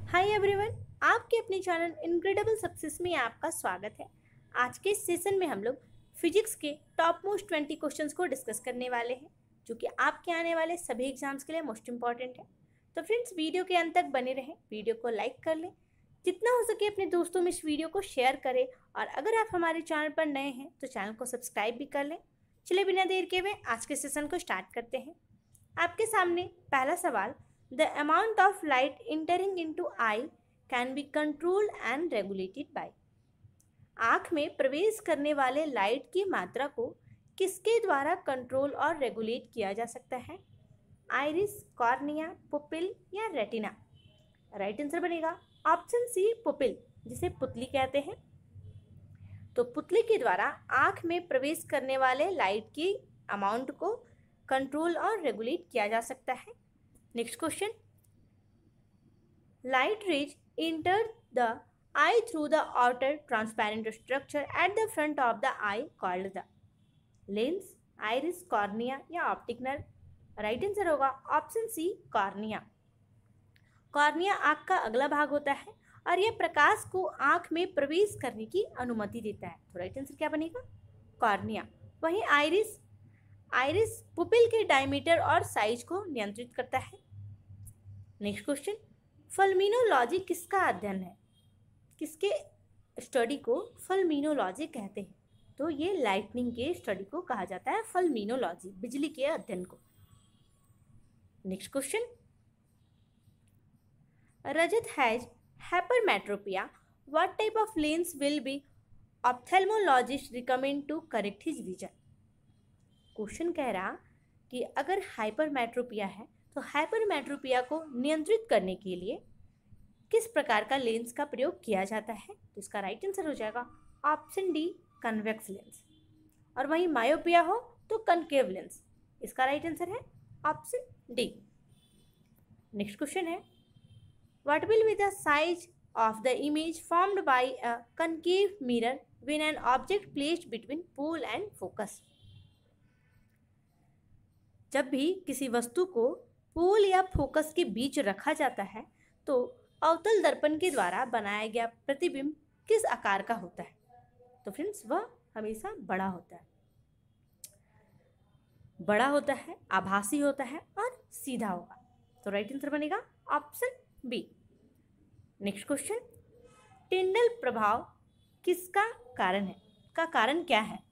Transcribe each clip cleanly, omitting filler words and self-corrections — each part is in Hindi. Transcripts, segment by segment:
हाय एवरीवन, आपके अपने चैनल इनक्रेडिबल सक्सेस में आपका स्वागत है। आज के इस सेशन में हम लोग फिजिक्स के टॉप मोस्ट 20 क्वेश्चंस को डिस्कस करने वाले हैं, जो कि आपके आने वाले सभी एग्जाम्स के लिए मोस्ट इंपॉर्टेंट है। तो फ्रेंड्स, वीडियो के अंत तक बने रहें, वीडियो को लाइक कर लें, जितना हो सके अपने दोस्तों में इस वीडियो को शेयर करें, और अगर आप हमारे चैनल पर नए हैं तो चैनल को सब्सक्राइब भी कर लें। चलिए बिना देर के हुए आज के सेशन को स्टार्ट करते हैं। आपके सामने पहला सवाल, the amount of light entering into eye can be controlled and regulated by. आँख में प्रवेश करने वाले लाइट की मात्रा को किसके द्वारा कंट्रोल और रेगुलेट किया जा सकता है? आइरिस, कॉर्निया, पुपिल या रेटिना? राइट आंसर बनेगा ऑप्शन सी, पुपिल, जिसे पुतली कहते हैं। तो पुतली के द्वारा आँख में प्रवेश करने वाले लाइट की अमाउंट को कंट्रोल और रेगुलेट किया जा सकता है। Next question, light rays enter the eye through the outer transparent structure at the front of the eye called the lens, iris, cornea या optic nerve? राइट आंसर होगा ऑप्शन सी, कॉर्निया। कॉर्निया आँख का अगला भाग होता है और यह प्रकाश को आँख में प्रवेश करने की अनुमति देता है। तो राइट आंसर क्या बनेगा? कॉर्निया। वहीं आइरिस आइरिस पुपिल के डायमीटर और साइज को नियंत्रित करता है। नेक्स्ट क्वेश्चन, फल्मिनोलॉजी किसका अध्ययन है? किसके स्टडी को फल्मिनोलॉजी कहते हैं? तो ये लाइटनिंग के स्टडी को कहा जाता है फल्मिनोलॉजी, बिजली के अध्ययन को। Next question, Rajat has hypermetropia, what type of lens will be ophthalmologist recommend to correct his vision? Question कह रहा कि अगर हाइपरमेट्रोपिया है तो हाइपरमेट्रोपिया को नियंत्रित करने के लिए किस प्रकार का लेंस का प्रयोग किया जाता है? तो इसका राइट आंसर हो जाएगा ऑप्शन डी, कन्वेक्स लेंस। और वहीं मायोपिया हो तो कनकेव लेंस। इसका राइट आंसर है ऑप्शन डी। नेक्स्ट क्वेश्चन है, what will be the size of the image formed by a concave mirror when an object placed between pole and focus? जब भी किसी वस्तु को पोल या फोकस के बीच रखा जाता है तो अवतल दर्पण के द्वारा बनाया गया प्रतिबिंब किस आकार का होता है? तो फ्रेंड्स, वह हमेशा बड़ा होता है। बड़ा होता है, आभासी होता है और सीधा होगा। तो राइट आंसर बनेगा option B. Next question, Tyndall प्रभाव किसका कारण है? का कारण क्या है?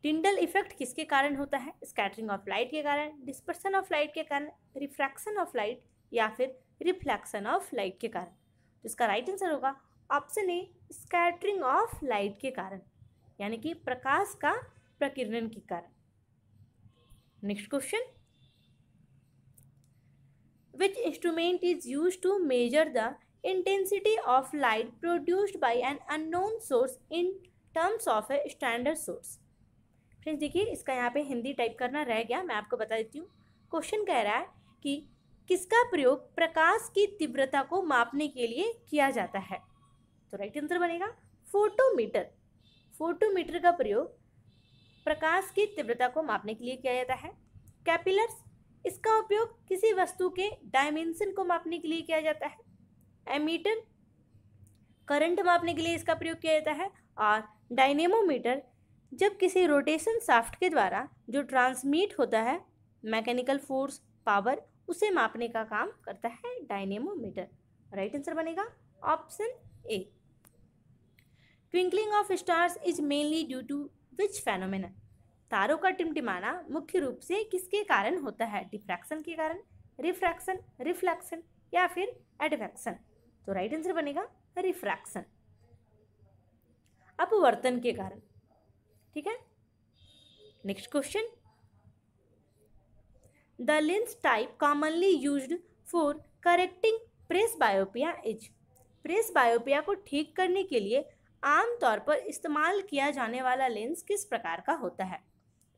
टिंडल इफेक्ट किसके कारण होता है? स्कैटरिंग ऑफ लाइट के कारण, डिस्पर्सन ऑफ लाइट के कारण, रिफ्रैक्शन ऑफ लाइट या फिर रिफ्लेक्शन ऑफ लाइट के कारण? तो इसका राइट आंसर होगा option A, scattering of light के कारण, यानी कि प्रकाश का प्रकीर्णन के कारण। Next question, which instrument is used to measure the intensity of light produced by an unknown source in terms of a standard source? Friends देखिए, इसका यहाँ पे हिंदी टाइप करना रह गया, मैं आपको बता देती हूँ। क्वेश्चन कह रहा है कि किसका प्रयोग प्रकाश की तीव्रता को मापने के लिए किया जाता है? तो राइट आंसर बनेगा फोटोमीटर। फोटोमीटर का प्रयोग प्रकाश की तीव्रता को मापने के लिए किया जाता है। कैपिलर्स, इसका उपयोग किसी वस्तु के डायमेंशन को मापने के लिए किया जाता है। एमीटर, करंट मापने के लिए इसका प्रयोग किया जाता है। और डायनेमोमीटर, जब किसी रोटेशन शाफ्ट के द्वारा जो ट्रांसमिट होता है मैकेनिकल फोर्स, पावर, उसे मापने का काम करता है डायनेमोमीटर। राइट आंसर बनेगा option A. Twinkling of stars is mainly due to which phenomena? तारों का टिमटिमाना मुख्य रूप से किसके कारण होता है? डिफ्रैक्शन के कारण, रिफ्रैक्शन, रिफ्लेक्शन या फिर एडवेक्शन? तो राइट आंसर बनेगा रिफ्रैक्शन, अपवर्तन के कारण। ठीक है। Next question, the lens type commonly used for correcting presbyopia is? Presbyopia को ठीक करने के लिए आमतौर पर इस्तेमाल किया जाने वाला लेंस किस प्रकार का होता है?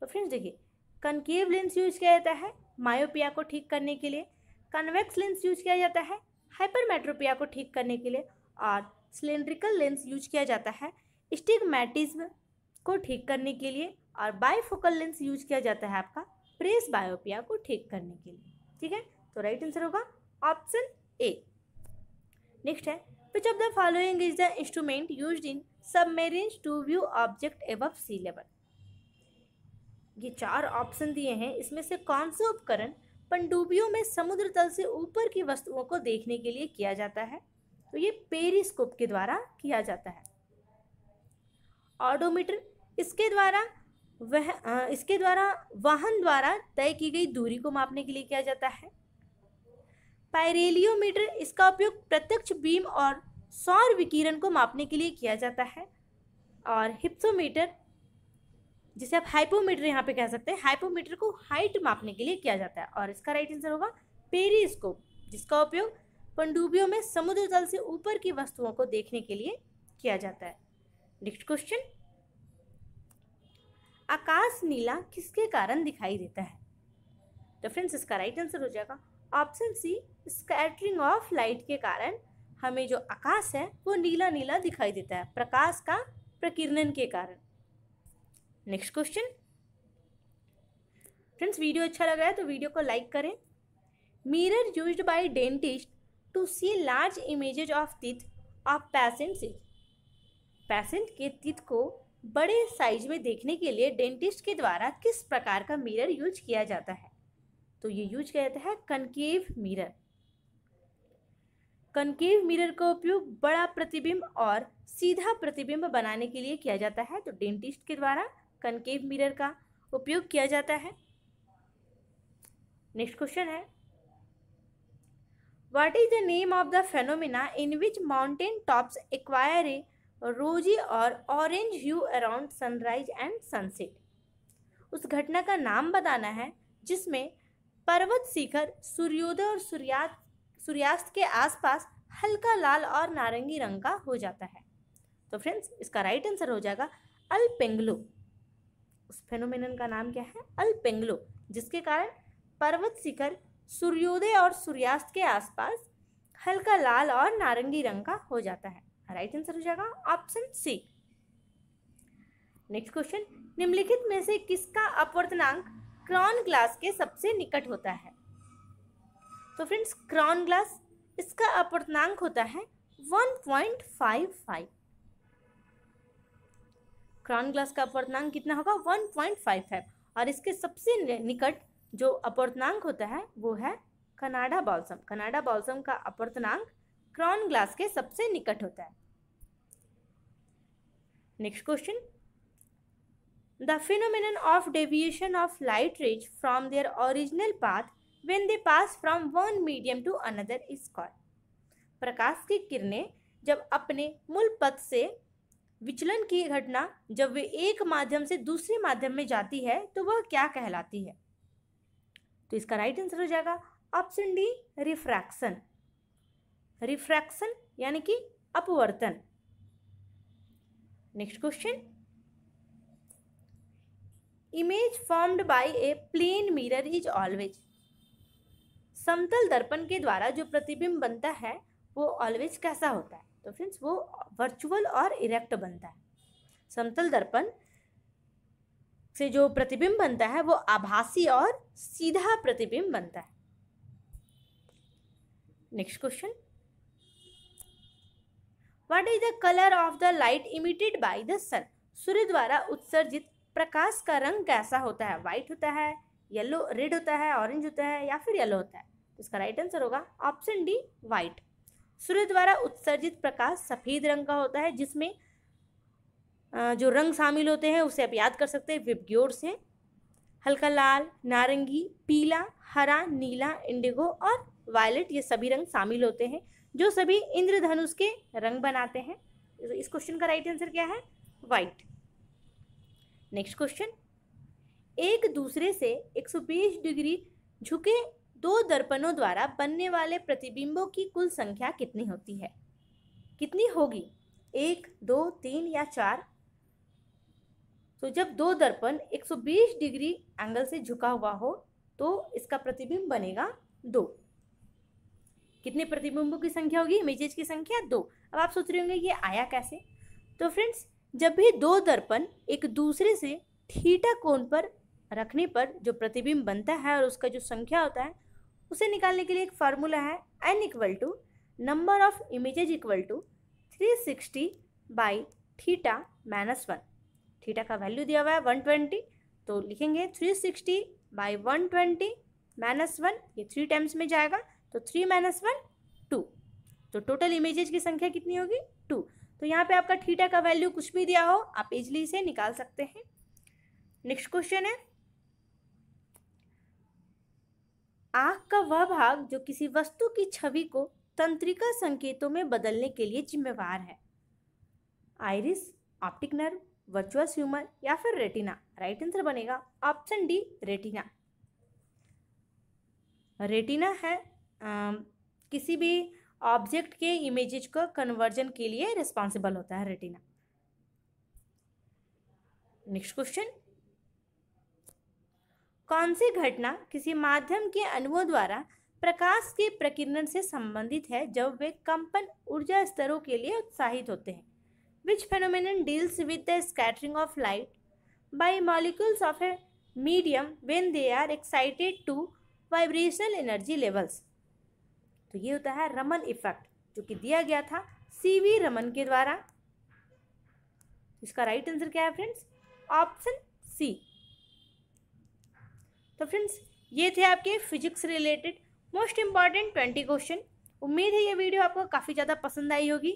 तो फ्रेंड्स देखिए, कनकेव लेंस यूज किया जाता है मायोपिया को ठीक करने के लिए, कन्वेक्स लेंस यूज किया जाता है हाइपरमेट्रोपिया को ठीक करने के लिए, और सिलेंड्रिकल लेंस यूज किया जाता है स्टिग्मैटिज्म को ठीक करने के लिए, और बाइफोकल लेंस यूज किया जाता है आपका प्रेसबायोपिया को ठीक करने के लिए। ठीक है, तो राइट आंसर होगा ऑप्शन ए। नेक्स्ट है which of the following is the instrument used in submarines to view object above sea level. ये 4 ऑप्शन दिए हैं, इसमें से कौन सा उपकरण पनडुब्बियों में समुद्र तल से ऊपर की वस्तुओं को देखने के लिए किया जाता है? तो ये पेरिस्कोप के द्वारा किया जाता है। ऑडोमीटर, इसके द्वारा वाहन द्वारा तय की गई दूरी को मापने के लिए किया जाता है। पायरेलियोमीटर, इसका उपयोग प्रत्यक्ष बीम और सौर विकिरण को मापने के लिए किया जाता है। और हिप्सोमीटर, जिसे आप हाइपोमीटर यहाँ पे कह सकते हैं, हाइपोमीटर को हाइट मापने के लिए किया जाता है। और इसका राइट आंसर होगा पेरिस्कोप, जिसका उपयोग पनडुब्बियों में समुद्र तल से ऊपर की वस्तुओं को देखने के लिए किया जाता है। नेक्स्ट क्वेश्चन, आकाश नीला किसके कारण दिखाई देता है? तो फ्रेंड्स इसका राइट आंसर हो जाएगा option C, scattering of light के कारण हमें जो आकाश है वो नीला नीला दिखाई देता है, प्रकाश का प्रकीर्णन के कारण। नेक्स्ट क्वेश्चन, फ्रेंड्स वीडियो अच्छा लग रहा है तो वीडियो को लाइक करें। Mirror used by dentist to see large images of teeth of patients. Patient के टीथ को बड़े साइज में देखने के लिए डेंटिस्ट के द्वारा किस प्रकार का मिरर यूज किया जाता है? तो ये यूज किया जाता है कनकेव मिरर। कनकेव मिरर का उपयोग बड़ा प्रतिबिंब और सीधा प्रतिबिंब बनाने के लिए किया जाता है। तो डेंटिस्ट के द्वारा कनकेव मिरर का उपयोग किया जाता है। नेक्स्ट क्वेश्चन है what is the name of the phenomena in which mountain tops acquire a rosy और orange hue around sunrise and sunset. उस घटना का नाम बताना है जिसमें पर्वत शिखर सूर्योदय और सूर्यास्त के आसपास हल्का लाल और नारंगी रंग का हो जाता है। तो फ्रेंड्स इसका राइट आंसर हो जाएगा अल्पेंग्लो। उस फेनोमेनन का नाम क्या है? अल्पेंग्लो, जिसके कारण पर्वत शिखर सूर्योदय और सूर्यास्त के आसपास हल्का लाल और नारंगी रंग का हो जाता है। राइट आंसर हो जाएगा ऑप्शन सी। नेक्स्ट क्वेश्चन, निम्नलिखित में से किसका अपवर्तनांक क्रॉन ग्लास के सबसे निकट होता है? तो फ्रेंड्स क्रॉन ग्लास, इसका अपवर्तनांक होता है 1.55। क्रॉन ग्लास का अपवर्तनांक कितना होगा? 1.55। और इसके सबसे निकट जो अपवर्तनांक होता है वो है कनाडा बॉल्सम। कनाडा बॉल्सम का अपवर्तनांक क्रॉन ग्लास के सबसे निकट होता है। Next question, the phenomenon of deviation of light rays from their original path when they pass from one medium to another is called। प्रकाश की किरणें जब अपने मूल पथ से विचलन की घटना जब वे एक माध्यम से दूसरे माध्यम में जाती है तो वह क्या कहलाती है? तो इसका राइट आंसर हो जाएगा ऑप्शन डी, रिफ्रैक्शन। रिफ्रैक्शन यानी कि अपवर्तन। Next question, image formed by a plane mirror is always. समतल दर्पण के द्वारा जो प्रतिबिंब बनता है वो ऑलवेज कैसा होता है? तो फ्रेंड्स वो वर्चुअल और इरेक्ट बनता है। समतल दर्पण से जो प्रतिबिंब बनता है वो आभासी और सीधा प्रतिबिंब बनता है। Next question, what is the colour of the light emitted by the sun. सूर्य द्वारा उत्सर्जित प्रकाश का रंग कैसा होता है? व्हाइट होता है, येलो, रेड होता है, ऑरेंज होता है या फिर येलो होता है? तो इसका राइट आंसर होगा ऑप्शन डी, व्हाइट। सूर्य द्वारा उत्सर्जित प्रकाश सफेद रंग का होता है, जिसमें जो रंग शामिल होते हैं उसे आप याद कर सकते हैं विबग्योर से। हल्का लाल, नारंगी, पीला, हरा, नीला, इंडिगो और वायलेट, ये सभी रंग शामिल होते हैं जो सभी इंद्रधनुष के रंग बनाते हैं। इस क्वेश्चन का राइट आंसर क्या है? व्हाइट। नेक्स्ट क्वेश्चन, एक दूसरे से 120 डिग्री झुके दो दर्पणों द्वारा बनने वाले प्रतिबिंबों की कुल संख्या कितनी होती है? कितनी होगी? 1, 2, 3 या 4? तो जब दो दर्पण 120 डिग्री एंगल से झुका हुआ हो तो इसका प्रतिबिंब बनेगा 2। कितने प्रतिबिंबों की संख्या होगी? इमेजेस की संख्या 2। अब आप सोच रहे होंगे ये आया कैसे? तो फ्रेंड्स जब भी दो दर्पण एक दूसरे से थीटा कोण पर रखने पर जो प्रतिबिंब बनता है और उसका जो संख्या होता है उसे निकालने के लिए एक फार्मूला है n = number of images equal to 360 by theta -1। Theta का वैल्यू दिया हुआ है 120, तो लिखेंगे 360 बाई 120 -1, ये 3 टाइम्स में जाएगा, तो 3 - 1 2, तो टोटल इमेजेज की संख्या कितनी होगी 2। तो यहाँ पे आपका थीटा का वैल्यू कुछ भी दिया हो आप इजली इसे निकाल सकते हैं। नेक्स्ट क्वेश्चन है, आँख का वह भाग जो किसी वस्तु की छवि को तंत्रिका संकेतों में बदलने के लिए जिम्मेवार है। Iris, optic nerve, virtuous humour या फिर रेटिना। राइट आंसर बनेगा ऑप्शन डी, रेटिना। रेटिना है किसी भी ऑब्जेक्ट के इमेजेज को कन्वर्जन के लिए रिस्पॉन्सिबल होता है रेटिना। नेक्स्ट क्वेश्चन, कौन सी घटना किसी माध्यम के अणुओं द्वारा प्रकाश के प्रकीर्णन से संबंधित है जब वे कंपन ऊर्जा स्तरों के लिए उत्साहित होते हैं? Which phenomenon deals with the scattering of light by molecules of a medium when they are excited to vibrational energy levels? तो ये होता है रमन इफेक्ट, जो कि दिया गया था सीवी रमन के द्वारा। इसका राइट आंसर क्या है फ्रेंड्स? Option C. तो फ्रेंड्स ये थे आपके physics related most important 20 question. उम्मीद है ये वीडियो आपको काफ़ी ज़्यादा पसंद आई होगी।